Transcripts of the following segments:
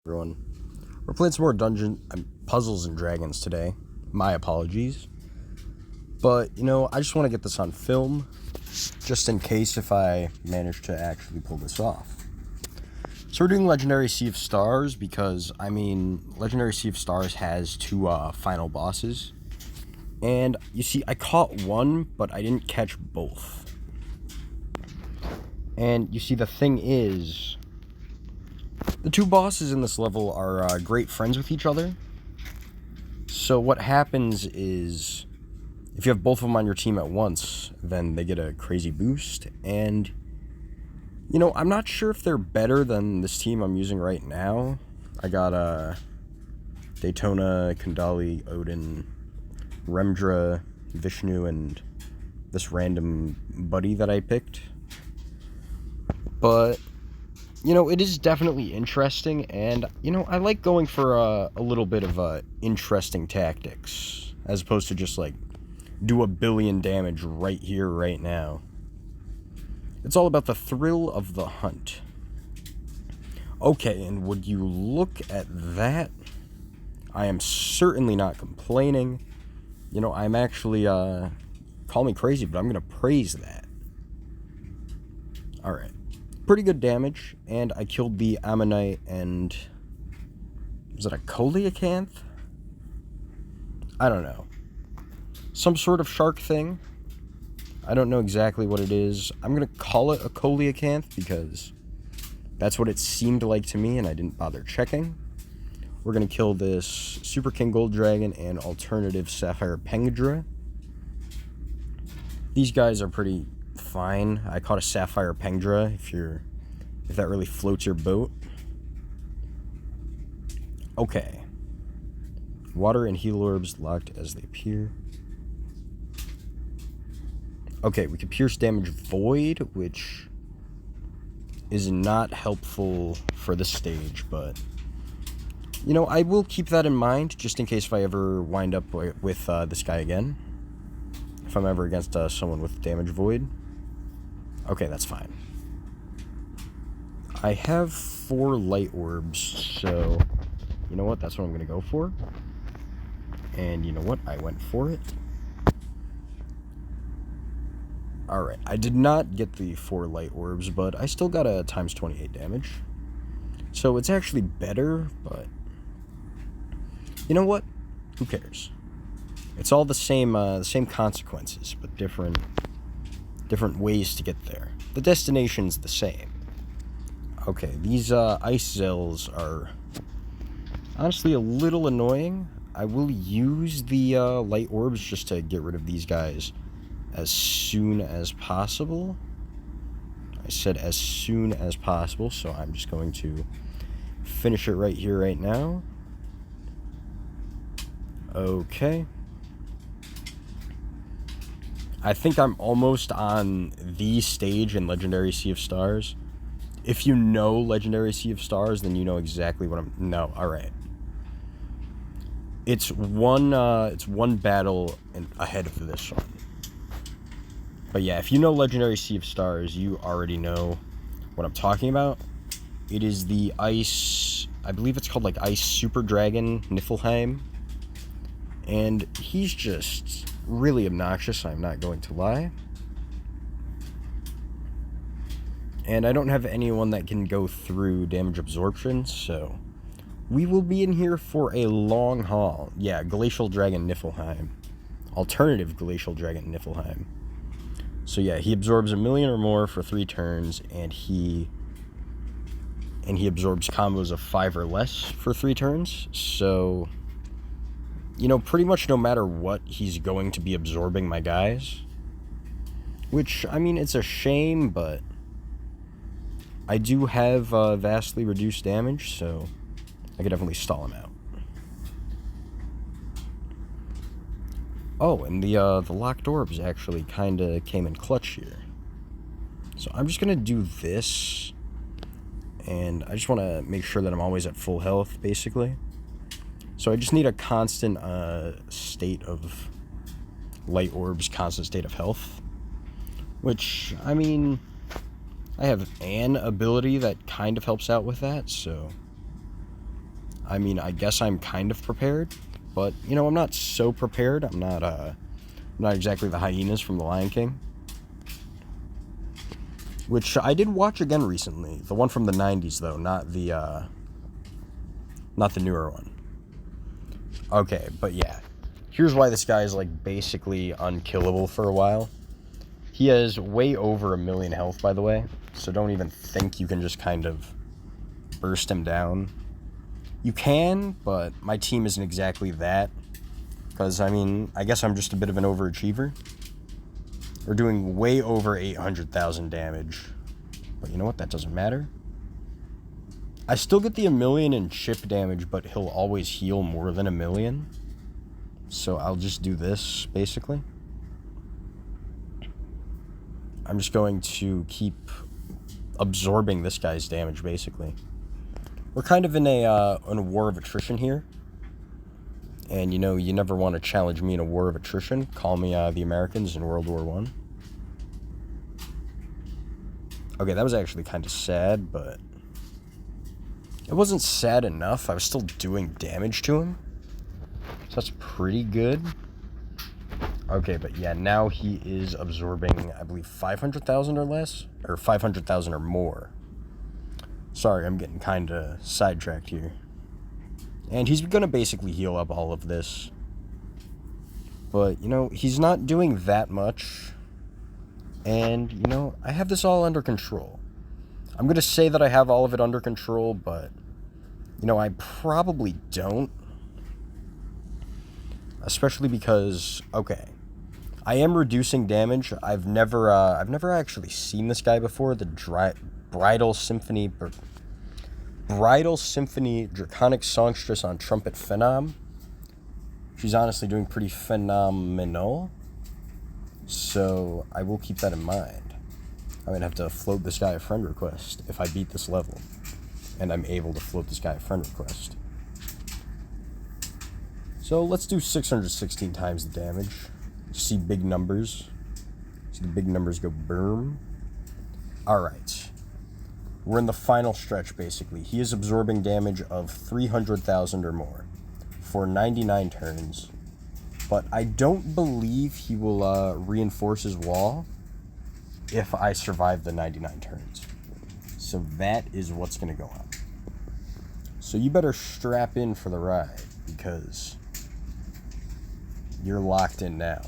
Everyone. We're playing some more Puzzles and Dragons today. My apologies. But, I just want to get this on film, just in case if I manage to actually pull this off. So we're doing Legendary Sea of Stars because, Legendary Sea of Stars has two final bosses. And, you see, I caught one, but I didn't catch both. And, you see, the thing is, the two bosses in this level are great friends with each other. So what happens is, if you have both of them on your team at once, then they get a crazy boost. And, I'm not sure if they're better than this team I'm using right now. I got Daytona, Kundali, Odin, Remdra, Vishnu, and this random buddy that I picked. But it is definitely interesting, and, I like going for a little bit of interesting tactics, as opposed to just, do 1 billion damage right here, right now. It's all about the thrill of the hunt. Okay, and would you look at that? I am certainly not complaining. I'm actually, call me crazy, but I'm going to praise that. Alright. Pretty good damage, and I killed the Ammonite and... was it a Coelacanth? I don't know. Some sort of shark thing. I don't know exactly what it is. I'm going to call it a Coelacanth because that's what it seemed like to me, and I didn't bother checking. We're going to kill this Super King Gold Dragon and alternative Sapphire Pengdra. These guys are pretty fine. I caught a Sapphire Pengdra if that really floats your boat. Okay. Water and heal orbs locked as they appear. Okay, we can pierce damage void, which is not helpful for this stage, but I will keep that in mind just in case if I ever wind up with this guy again. If I'm ever against someone with damage void. Okay, that's fine. I have 4 light orbs, so you know what? That's what I'm going to go for. And you know what? I went for it. Alright, I did not get the 4 light orbs, but I still got a times 28 damage. So it's actually better, but you know what? Who cares? It's all the same consequences, but different ways to get there. The destination's the same. Okay, these ice zells are honestly a little annoying. I will use the light orbs just to get rid of these guys as soon as possible. I said as soon as possible, so I'm just going to finish it right here, right now. Okay. I think I'm almost on the stage in Legendary Sea of Stars. If you know Legendary Sea of Stars, then you know exactly what I'm... No, alright. It's one battle ahead of this one. But yeah, if you know Legendary Sea of Stars, you already know what I'm talking about. It is the ice... I believe it's called, Ice Super Dragon Niflheim. And he's just really obnoxious, I'm not going to lie. And I don't have anyone that can go through damage absorption, so we will be in here for a long haul. Yeah, Glacial Dragon Niflheim. Alternative Glacial Dragon Niflheim. So yeah, he absorbs 1 million or more for 3 turns, and he absorbs combos of 5 or less for 3 turns. So, pretty much no matter what, he's going to be absorbing my guys. Which, it's a shame, but I do have vastly reduced damage, so I could definitely stall him out. Oh, and the locked orbs actually kind of came in clutch here. So I'm just going to do this, and I just want to make sure that I'm always at full health, basically. So I just need a constant state of light orbs, constant state of health. Which, I have an ability that kind of helps out with that, so I mean, I guess I'm kind of prepared, but, you know, I'm not so prepared. I'm not exactly the hyenas from The Lion King, which I did watch again recently. The one from the 90s, though, not the newer one. Okay, but yeah. Here's why this guy is, like, basically unkillable for a while. He has way over 1 million health, by the way, so don't even think you can just kind of burst him down. You can, but my team isn't exactly that, because, I mean, I guess I'm just a bit of an overachiever. We're doing way over 800,000 damage, but you know what, that doesn't matter. I still get the 1 million in chip damage, but he'll always heal more than 1 million. So I'll just do this, basically. I'm just going to keep absorbing this guy's damage, basically. We're kind of in a war of attrition here. And, you know, you never want to challenge me in a war of attrition. Call me the Americans in World War I. Okay, that was actually kind of sad, but it wasn't sad enough. I was still doing damage to him. So that's pretty good. Okay, but yeah, now he is absorbing, I believe, 500,000 or less? Or 500,000 or more. Sorry, I'm getting kind of sidetracked here. And he's going to basically heal up all of this. But, you know, he's not doing that much. And, you know, I have this all under control. I'm going to say that I have all of it under control, but, you know, I probably don't. Especially because, okay, I am reducing damage. I've never actually seen this guy before. The Bridal Symphony Draconic Songstress on Trumpet Phenom. She's honestly doing pretty phenomenal. So I will keep that in mind. I'm going to have to float this guy a friend request if I beat this level. And I'm able to float this guy a friend request. So let's do 616 times the damage. See big numbers. See the big numbers go boom. Alright. We're in the final stretch, basically. He is absorbing damage of 300,000 or more for 99 turns. But I don't believe he will reinforce his wall if I survive the 99 turns. So that is what's going to go on. So you better strap in for the ride, because you're locked in now.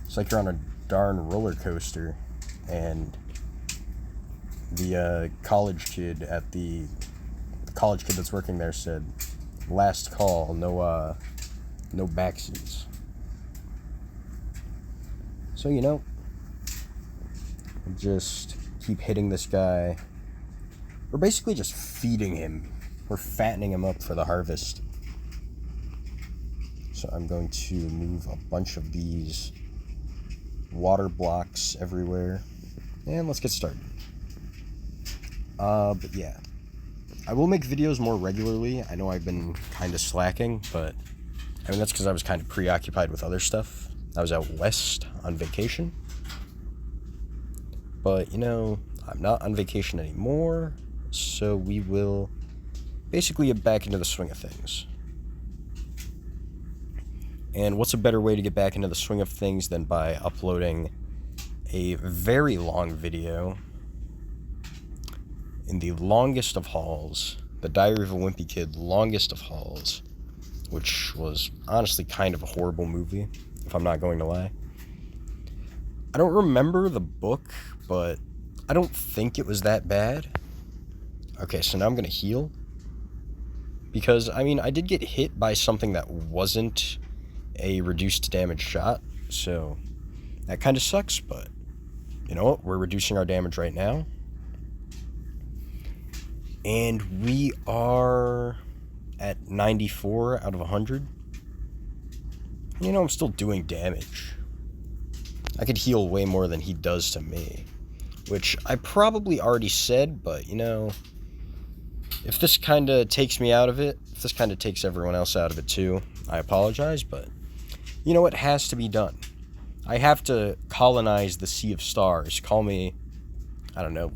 It's like you're on a darn roller coaster, and the college kid that's working there said, "Last call, no backseats." So, you know, just keep hitting this guy. We're basically just feeding him. We're fattening him up for the harvest. So I'm going to move a bunch of these water blocks everywhere. And let's get started. But yeah. I will make videos more regularly. I know I've been kind of slacking, but I mean, that's because I was kind of preoccupied with other stuff. I was out west on vacation. But, you know, I'm not on vacation anymore, so we will basically get back into the swing of things. And what's a better way to get back into the swing of things than by uploading a very long video in the longest of hauls, the Diary of a Wimpy Kid, longest of hauls, which was honestly kind of a horrible movie, if I'm not going to lie. I don't remember the book, but I don't think it was that bad. Okay, so now I'm going to heal. Because, I mean, I did get hit by something that wasn't a reduced damage shot, so that kind of sucks, but you know what? We're reducing our damage right now. And we are at 94 out of 100. You know, I'm still doing damage. I could heal way more than he does to me, which I probably already said, but, you know, if this kind of takes me out of it, if this kind of takes everyone else out of it too, I apologize, but, you know, it has to be done. I have to colonize the Sea of Stars. Call me, I don't know,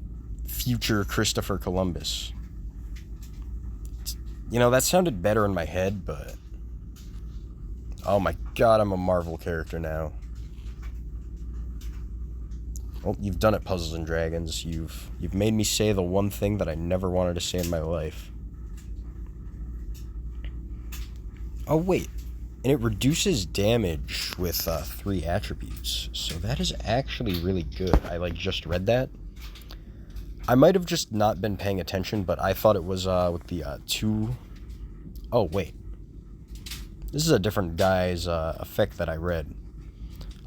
future Christopher Columbus. You know, that sounded better in my head, but... Oh my god, I'm a Marvel character now. Well, you've done it, Puzzles and Dragons. You've made me say the one thing that I never wanted to say in my life. Oh, wait. And it reduces damage with 3 attributes. So that is actually really good. I, just read that. I might have just not been paying attention, but I thought it was with the 2... Oh, wait. This is a different guy's effect that I read.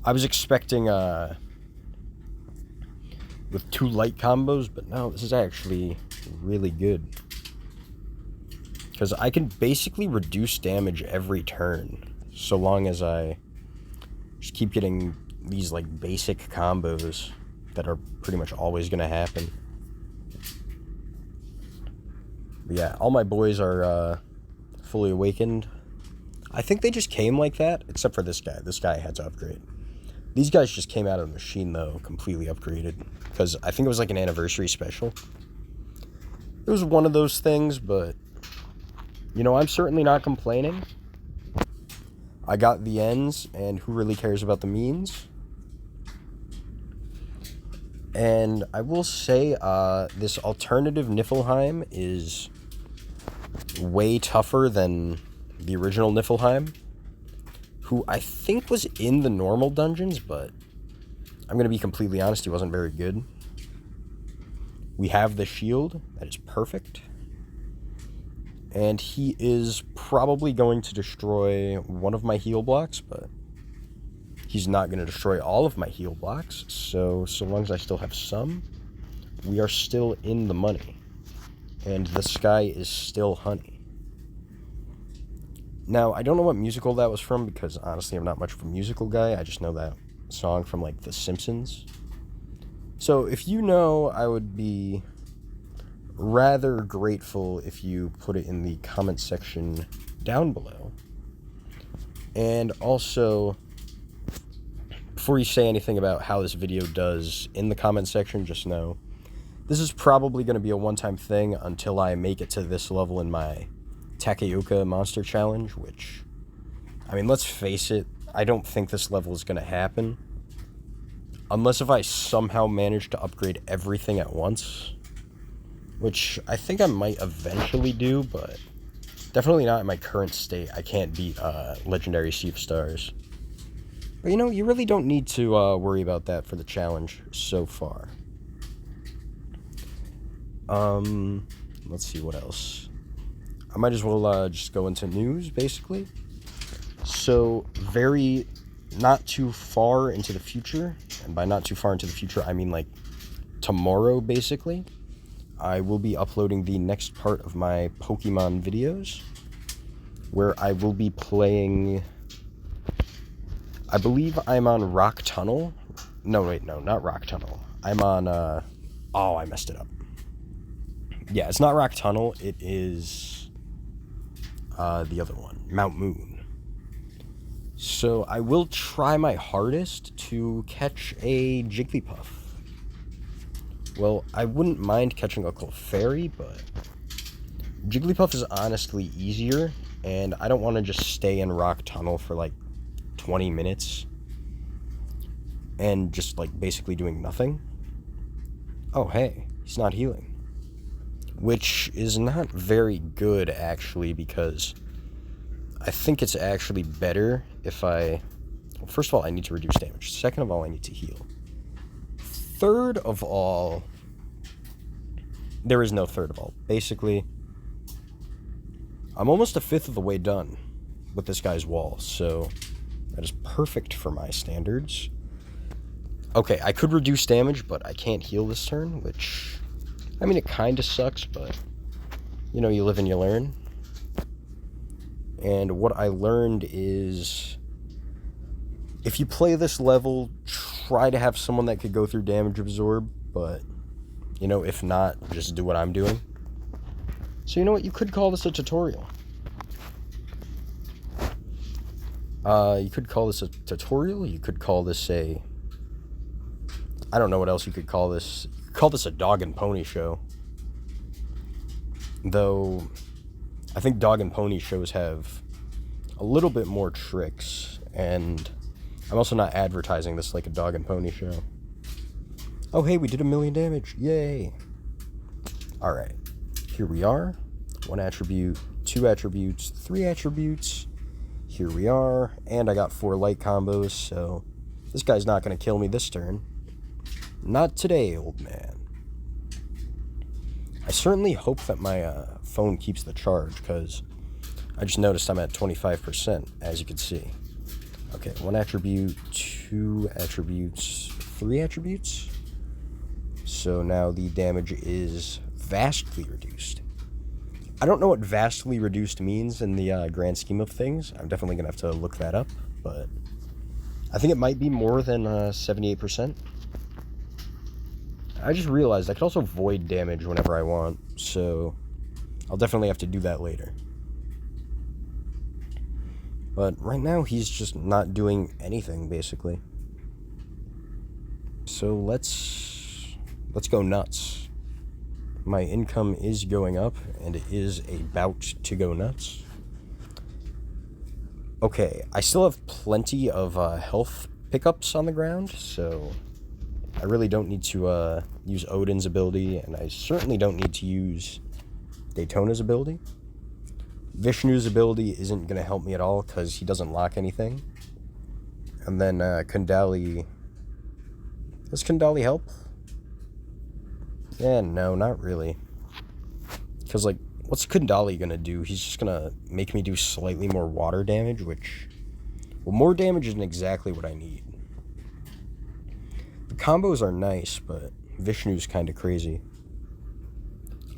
I was expecting with 2 light combos, but no, this is actually really good. Because I can basically reduce damage every turn, so long as I just keep getting these, basic combos that are pretty much always going to happen. But yeah, all my boys are fully awakened. I think they just came like that, except for this guy. This guy had to upgrade. These guys just came out of the machine, though, completely upgraded. Because I think it was an anniversary special. It was one of those things, but... You know, I'm certainly not complaining. I got the ends, and who really cares about the means? And I will say, this alternative Niflheim is way tougher than the original Niflheim, who I think was in the normal dungeons, but I'm going to be completely honest, he wasn't very good. We have the shield, that is perfect. And he is probably going to destroy one of my heal blocks, but he's not going to destroy all of my heal blocks. So long as I still have some, we are still in the money. And the sky is still honey. Now, I don't know what musical that was from, because honestly, I'm not much of a musical guy. I just know that song from, The Simpsons. So if you know, I would be rather grateful if you put it in the comment section down below. And also, before you say anything about how this video does in the comment section, just know this is probably going to be a one-time thing until I make it to this level in my Takeoka monster challenge, which, I mean, let's face it, I don't think this level is going to happen unless if I somehow manage to upgrade everything at once. Which I think I might eventually do, but definitely not in my current state. I can't beat Legendary Sea of Stars. But you know, you really don't need to worry about that for the challenge so far. Let's see what else. I might as well just go into news, basically. So, very not too far into the future, and by not too far into the future, I mean tomorrow, basically, I will be uploading the next part of my Pokemon videos, where I will be playing, I believe I'm on Rock Tunnel. No, wait, no, not Rock Tunnel. I'm on, oh, I messed it up. Yeah, it's not Rock Tunnel, it is, the other one, Mount Moon. So I will try my hardest to catch a Jigglypuff. Well, I wouldn't mind catching a Clefairy, but Jigglypuff is honestly easier, and I don't want to just stay in Rock Tunnel for 20 minutes and just basically doing nothing. Oh, hey, he's not healing. Which is not very good, actually, because I think it's actually better if I... Well, first of all, I need to reduce damage. Second of all, I need to heal. Third of all, there is no third of all. Basically, I'm almost a fifth of the way done with this guy's wall, so that is perfect for my standards. Okay, I could reduce damage, but I can't heal this turn, which, I mean, it kind of sucks, but, you know, you live and you learn. And what I learned is, if you play this level, try to have someone that could go through damage absorb, but, you know, if not, just do what I'm doing. So you know what, you could call this a tutorial. You could call this a tutorial, you could call this a... I don't know what else you could call this. You could call this a dog and pony show. Though, I think dog and pony shows have a little bit more tricks, and I'm also not advertising this like a dog and pony show. Oh, hey, we did 1,000,000 damage. Yay. Alright. Here we are. 1 attribute, 2 attributes, 3 attributes. Here we are. And I got 4 light combos, so this guy's not going to kill me this turn. Not today, old man. I certainly hope that my phone keeps the charge, because I just noticed I'm at 25%, as you can see. Okay, 1 attribute, 2 attributes, 3 attributes. So now the damage is vastly reduced. I don't know what vastly reduced means in the grand scheme of things. I'm definitely going to have to look that up, but I think it might be more than 78%. I just realized I could also void damage whenever I want, so I'll definitely have to do that later. But right now, he's just not doing anything, basically. So let's go nuts. My income is going up, and it is about to go nuts. Okay, I still have plenty of health pickups on the ground, so I really don't need to use Odin's ability, and I certainly don't need to use Daytona's ability. Vishnu's ability isn't going to help me at all because he doesn't lock anything. And then Kundali... Does Kundali help? Yeah, no, not really. Because, like, what's Kundali going to do? He's just going to make me do slightly more water damage, which... Well, more damage isn't exactly what I need. The combos are nice, but Vishnu's kind of crazy.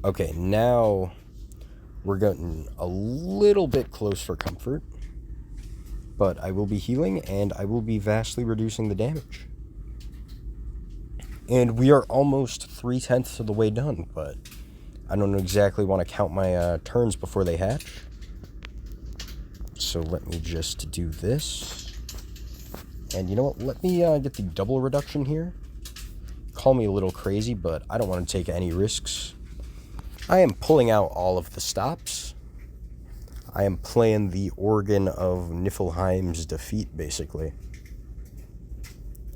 Okay, now we're getting a little bit close for comfort, but I will be healing, and I will be vastly reducing the damage. And we are almost 3/10 of the way done, but I don't exactly want to count my turns before they hatch. So let me just do this. And you know what? Let me get the double reduction here. Call me a little crazy, but I don't want to take any risks. I am pulling out all of the stops. I am playing the organ of Niflheim's defeat, basically.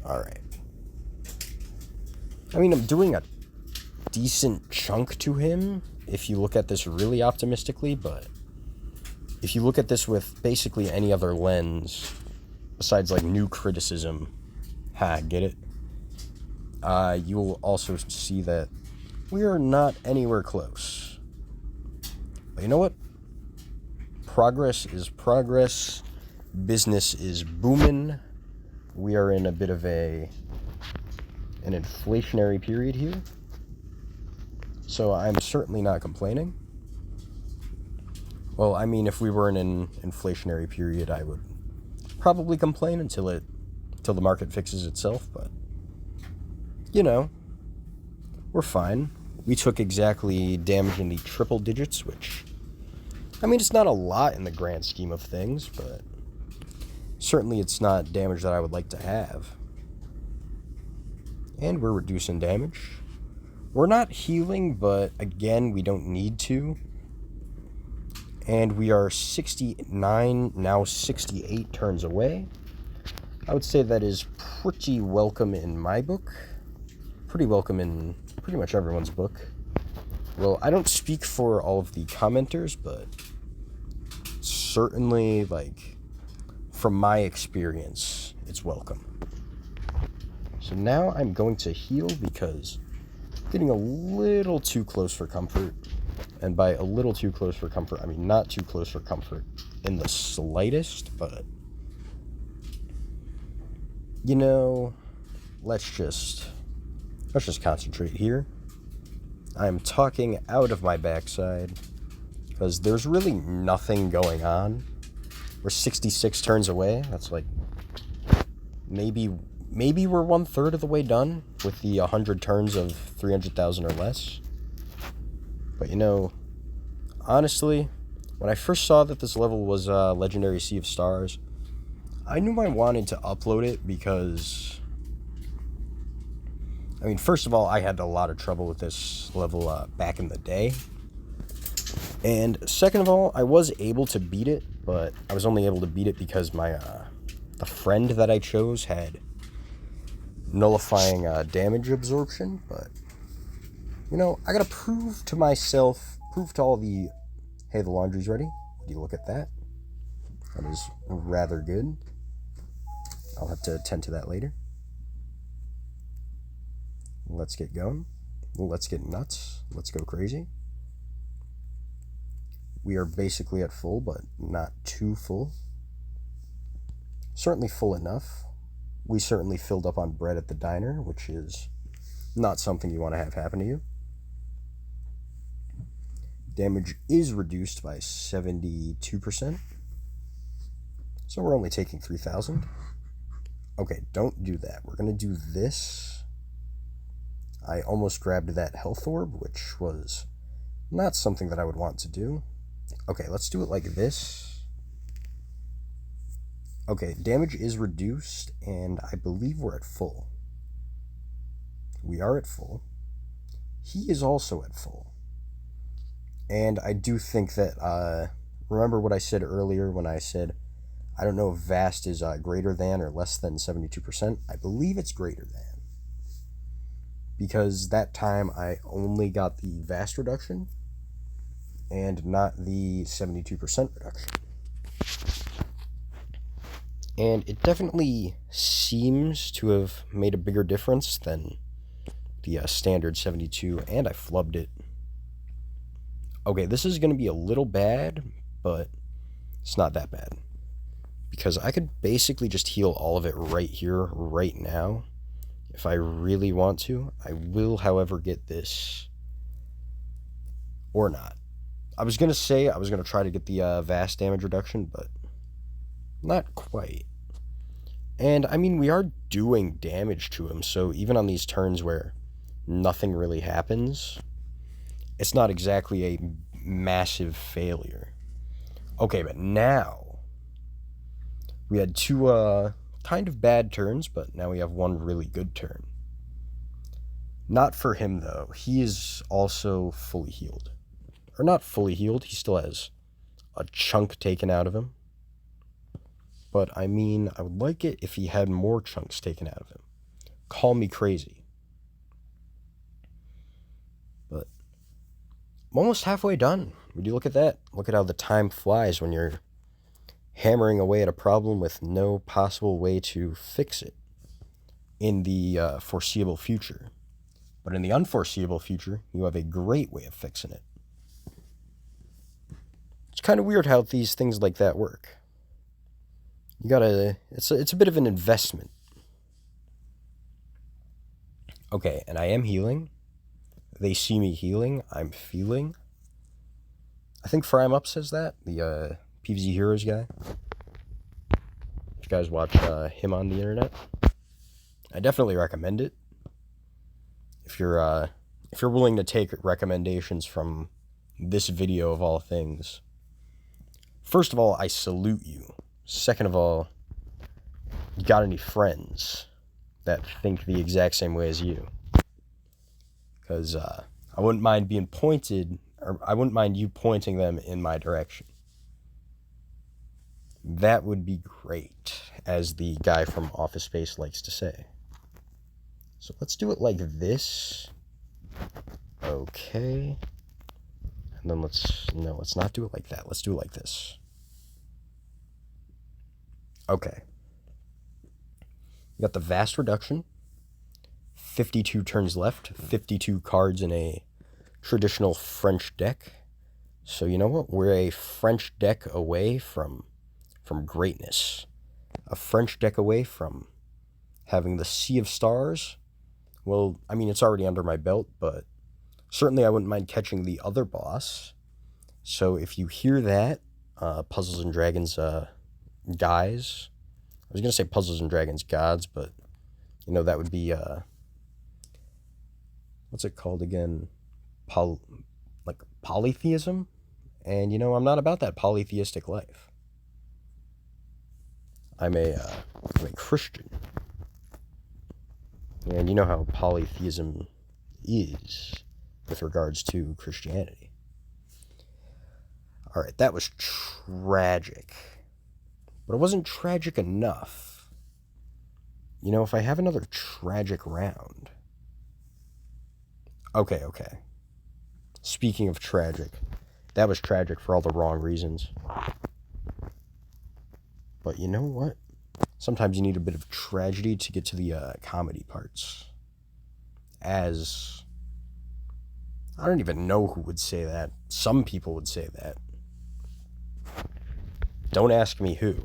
Alright. I mean, I'm doing a decent chunk to him, if you look at this really optimistically, but if you look at this with basically any other lens, besides, like, new criticism, get it? You will also see that we are not anywhere close. But you know what? Progress is progress. Business is booming. We are in a bit of an inflationary period here. So I'm certainly not complaining. Well, I mean, if we were in an inflationary period, I would probably complain until the market fixes itself, but you know, we're fine. We took exactly damage in the triple digits, which, I mean, it's not a lot in the grand scheme of things, but certainly it's not damage that I would like to have. And we're reducing damage. We're not healing, but again, we don't need to. And we are 69, now 68 turns away. I would say that is pretty welcome in my book. Pretty welcome in pretty much everyone's book. Well, I don't speak for all of the commenters, but certainly, like, from my experience, it's welcome. So now I'm going to heal because I'm getting a little too close for comfort. And by a little too close for comfort, I mean not too close for comfort in the slightest, but you know, let's just concentrate here. I'm talking out of my backside because there's really nothing going on. We're 66 turns away. That's like maybe we're 1/3 of the way done with the 100 turns of 300,000 or less. But you know, honestly, when I first saw that this level was Legendary Sea of Stars, I knew I wanted to upload it because, I mean, first of all, I had a lot of trouble with this level back in the day. And second of all, I was able to beat it, but I was only able to beat it because my the friend that I chose had nullifying damage absorption. But you know, I gotta prove to myself, prove to all the, hey, the laundry's ready. Would you look at that? That is rather good. I'll have to attend to that later. Let's get going. Let's get nuts. Let's go crazy. We are basically at full, but not too full. Certainly full enough. We certainly filled up on bread at the diner, which is not something you want to have happen to you. Damage is reduced by 72%. So we're only taking 3,000. Okay, don't do that. We're going to do this. I almost grabbed that health orb, which was not something that I would want to do. Okay, let's do it like this. Okay, damage is reduced, and I believe we're at full. We are at full. He is also at full. And I do think that, remember what I said earlier when I said, I don't know if vast is greater than or less than 72%. I believe it's greater than. Because that time I only got the vast reduction and not the 72% reduction. And it definitely seems to have made a bigger difference than the standard 72, and I flubbed it. Okay, this is going to be a little bad, but it's not that bad. Because I could basically just heal all of it right here, right now, if I really want to. I will, however, get this. Or not. I was going to say I was going to try to get the vast damage reduction, but not quite. And, I mean, we are doing damage to him, so even on these turns where nothing really happens, it's not exactly a massive failure. Okay, but now we had two kind of bad turns, but now we have one really good turn. Not for him, though. He is also fully healed. Or not fully healed, he still has a chunk taken out of him. But, I mean, I would like it if he had more chunks taken out of him. Call me crazy. But I'm almost halfway done. Would you look at that? Look at how the time flies when you're hammering away at a problem with no possible way to fix it in the foreseeable future. But in the unforeseeable future, you have a great way of fixing it. It's kind of weird how these things like that work. You gotta, it's a bit of an investment. Okay, and I am healing. They see me healing. I'm feeling. I think Frame Up says that, the PvZ Heroes guy. If you guys watch him on the internet, I definitely recommend it. If you're willing to take recommendations from this video of all things. First of all, I salute you. Second of all, you got any friends that think the exact same way as you? Because I wouldn't mind being pointed, or I wouldn't mind you pointing them in my direction. That would be great, as the guy from Office Space likes to say. So let's do it like this. Okay. And then let's not do it like that. Let's do it like this. Okay. We got the vast reduction. 52 turns left. 52 cards in a traditional French deck. So you know what? We're a French deck away from greatness. A French deck away from having the Sea of Stars. Well, I mean, it's already under my belt, but certainly I wouldn't mind catching the other boss. So if you hear that, Puzzles and Dragons guys, I was going to say Puzzles and Dragons gods, but, you know, that would be, what's it called again? Polytheism? And, you know, I'm not about that polytheistic life. I'm a Christian. And you know how polytheism is with regards to Christianity. Alright, that was tragic. But it wasn't tragic enough. You know, if I have another tragic round... Okay. Speaking of tragic, that was tragic for all the wrong reasons. But you know what? Sometimes you need a bit of tragedy to get to the comedy parts. As... I don't even know who would say that. Some people would say that. Don't ask me who.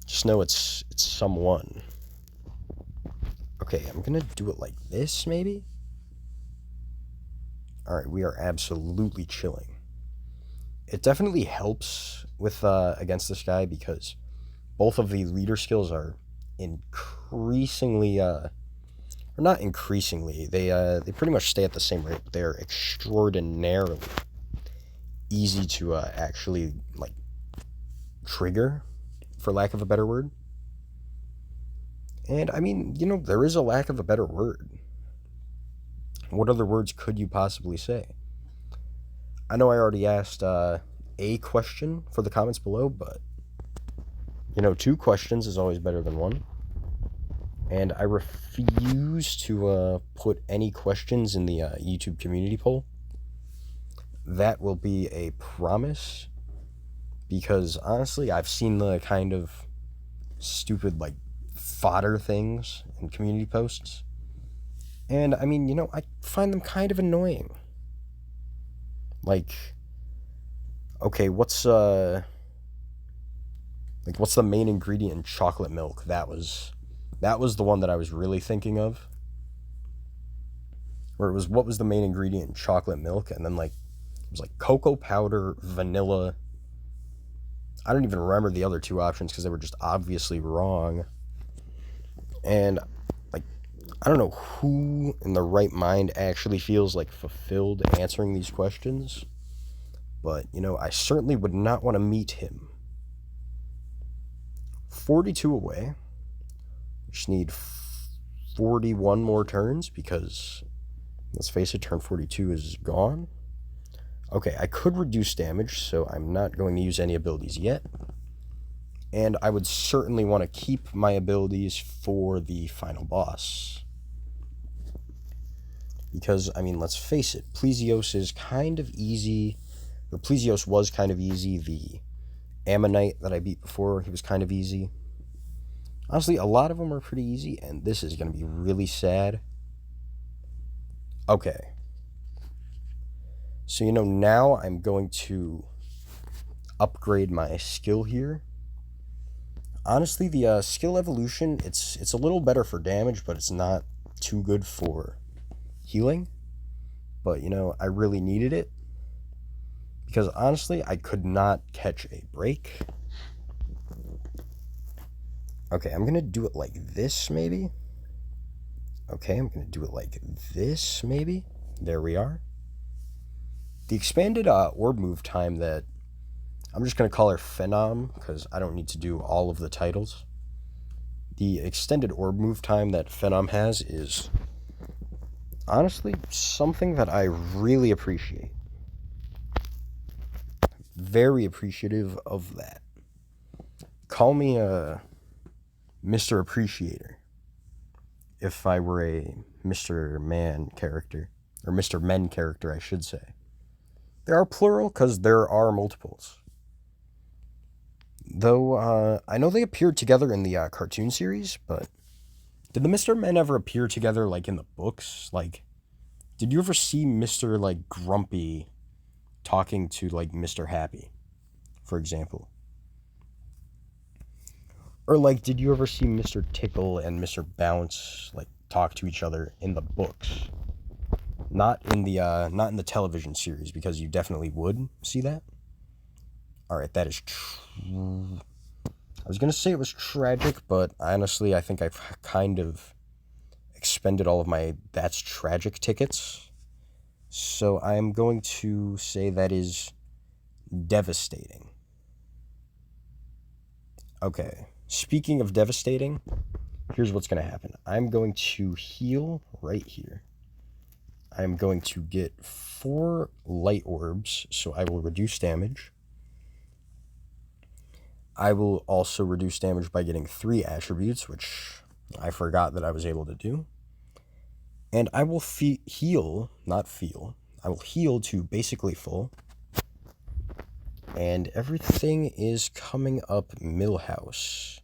Just know it's someone. Okay, I'm gonna do it like this, maybe? Alright, we are absolutely chilling. It definitely helps with against this guy because both of the leader skills are increasingly or not increasingly, they pretty much stay at the same rate. They're extraordinarily easy to actually like trigger, for lack of a better word. And I mean, you know, there is a lack of a better word. What other words could you possibly say? I know I already asked a question for the comments below, but you know, 2 questions is always better than 1. And I refuse to put any questions in the YouTube community poll. That will be a promise. Because honestly, I've seen the kind of stupid, like, fodder things in community posts. And, I mean, you know, I find them kind of annoying. Like, okay, what's the main ingredient in chocolate milk? That was the one that I was really thinking of. Where it was, what was the main ingredient in chocolate milk? And then, like, it was like cocoa powder, vanilla. I don't even remember the other 2 options because they were just obviously wrong. And, like, I don't know who in the right mind actually feels, like, fulfilled answering these questions. But, you know, I certainly would not want to meet him. 42 away. Just need 41 more turns because, let's face it, turn 42 is gone. Okay, I could reduce damage, so I'm not going to use any abilities yet. And I would certainly want to keep my abilities for the final boss. Because, I mean, let's face it, Plesio's is kind of easy. Or Plesio's was kind of easy. The Ammonite that I beat before, he was kind of easy. Honestly, a lot of them are pretty easy, and this is going to be really sad. Okay. So, you know, now I'm going to upgrade my skill here. Honestly, the skill evolution, it's a little better for damage, but it's not too good for healing. But, you know, I really needed it. Because, honestly, I could not catch a break. Okay, I'm going to do it like this, maybe. Okay, I'm going to do it like this, maybe. There we are. The expanded orb move time that... I'm just going to call her Phenom, because I don't need to do all of the titles. The extended orb move time that Phenom has is... honestly, something that I really appreciate. Very appreciative of that. Call me a Mr. Appreciator. If I were a Mr. Man character. Or Mr. Men character, I should say. There are plural, because there are multiples. Though, I know they appeared together in the cartoon series, but... did the Mr. Men ever appear together, like, in the books? Like, did you ever see Mr., like, Grumpy talking to, like, Mr. Happy, for example? Or, like, did you ever see Mr. Tickle and Mr. Bounce, like, talk to each other in the books? Not in the television series, because you definitely would see that. Alright, that is true. I was going to say it was tragic, but honestly, I think I've kind of expended all of my that's tragic tickets. So I'm going to say that is devastating. Okay, speaking of devastating, here's what's going to happen. I'm going to heal right here. I'm going to get 4 light orbs, so I will reduce damage. I will also reduce damage by getting 3 attributes, which I forgot that I was able to do. And I will heal, not feel, I will heal to basically full. And everything is coming up Millhouse.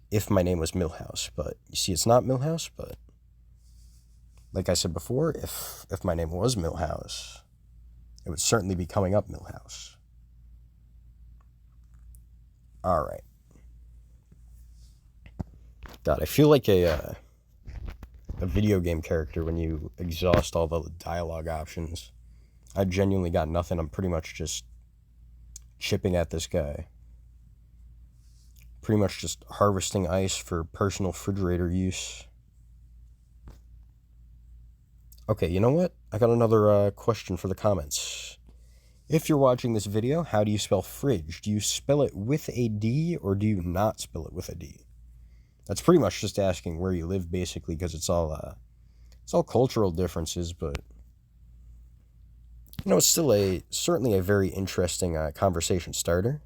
If my name was Millhouse, but you see it's not Millhouse, but like I said before, if my name was Millhouse, it would certainly be coming up Millhouse. Alright. God, I feel like a video game character when you exhaust all the dialogue options. I genuinely got nothing. I'm pretty much just chipping at this guy. Pretty much just harvesting ice for personal refrigerator use. Okay, you know what? I got another question for the comments. If you're watching this video, how do you spell fridge? Do you spell it with a D or do you not spell it with a D? That's pretty much just asking where you live, basically, because it's all cultural differences, but you know, it's still certainly a very interesting conversation starter.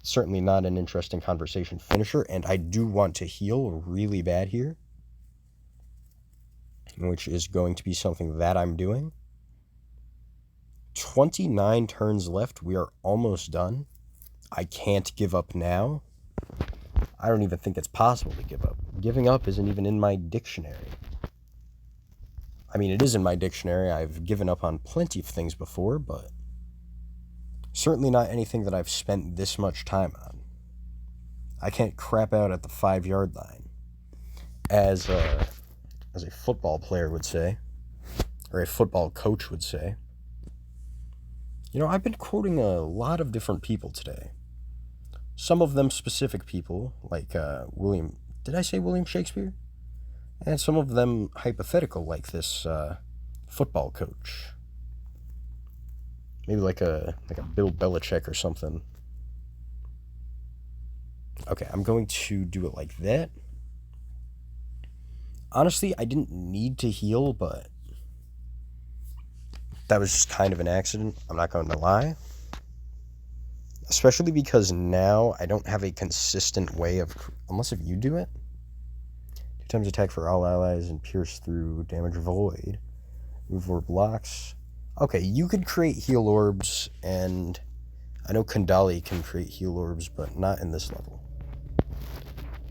Certainly not an interesting conversation finisher, and I do want to heal really bad here, which is going to be something that I'm doing. 29 turns left. We are almost done. I can't give up now. I don't even think it's possible to give up. Giving up isn't even in my dictionary. I mean, it is in my dictionary. I've given up on plenty of things before, but certainly not anything that I've spent this much time on. I can't crap out at the 5-yard line, as a football player would say, or a football coach would say. You know, I've been quoting a lot of different people today. Some of them specific people, like William... Did I say William Shakespeare? And some of them hypothetical, like this football coach. Maybe like a Bill Belichick or something. Okay, I'm going to do it like that. Honestly, I didn't need to heal, but that was just kind of an accident. I'm not going to lie. Especially because now I don't have a consistent way of... Unless if you do it. 2 times attack for all allies and pierce through damage void. Move or blocks. Okay, you could create heal orbs, and I know Kandali can create heal orbs, but not in this level.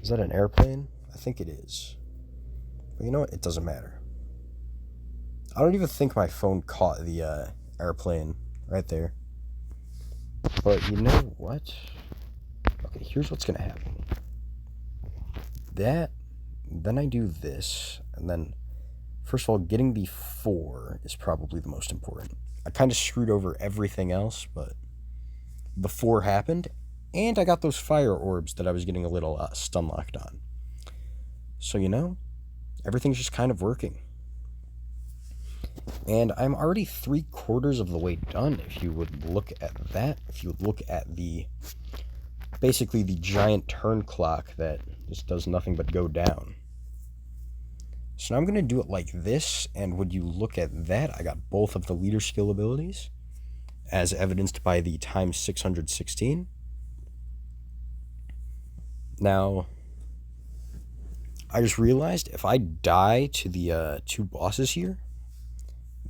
Is that an airplane? I think it is. But you know what? It doesn't matter. I don't even think my phone caught the airplane right there. But you know what? Okay, here's what's gonna happen. Then I do this, and then, first of all, getting the 4 is probably the most important. I kind of screwed over everything else, but the 4 happened, and I got those fire orbs that I was getting a little stun locked on. So, you know, everything's just kind of working. And I'm already 3/4 of the way done, if you would look at that. If you would look at basically the giant turn clock that just does nothing but go down. So now I'm going to do it like this, and would you look at that, I got both of the leader skill abilities, as evidenced by the times 616. Now, I just realized if I die to the 2 bosses here,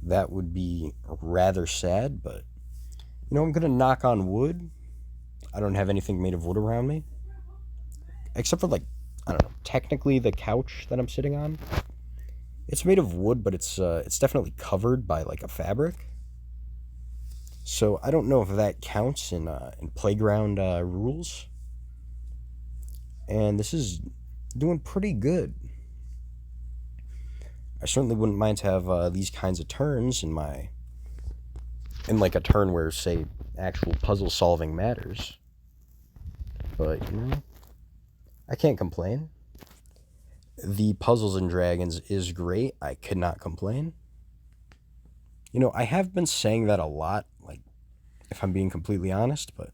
that would be rather sad, but, you know, I'm going to knock on wood. I don't have anything made of wood around me, except for, like, I don't know, technically the couch that I'm sitting on. It's made of wood, but it's definitely covered by, like, a fabric. So I don't know if that counts in playground rules. And this is doing pretty good. I certainly wouldn't mind to have these kinds of turns in like a turn where, say, actual puzzle solving matters. But, you know, I can't complain. The Puzzles and Dragons is great. I could not complain. You know, I have been saying that a lot, like, if I'm being completely honest, but,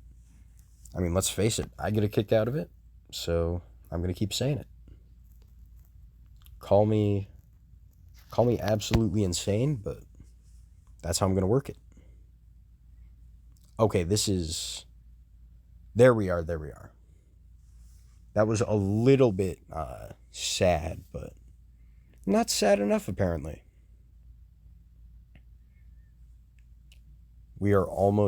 I mean, let's face it, I get a kick out of it, so I'm going to keep saying it. Call me Call me absolutely insane, but that's how I'm going to work it. Okay, this is. There we are, there we are. That was a little bit sad, but not sad enough, apparently. We are almost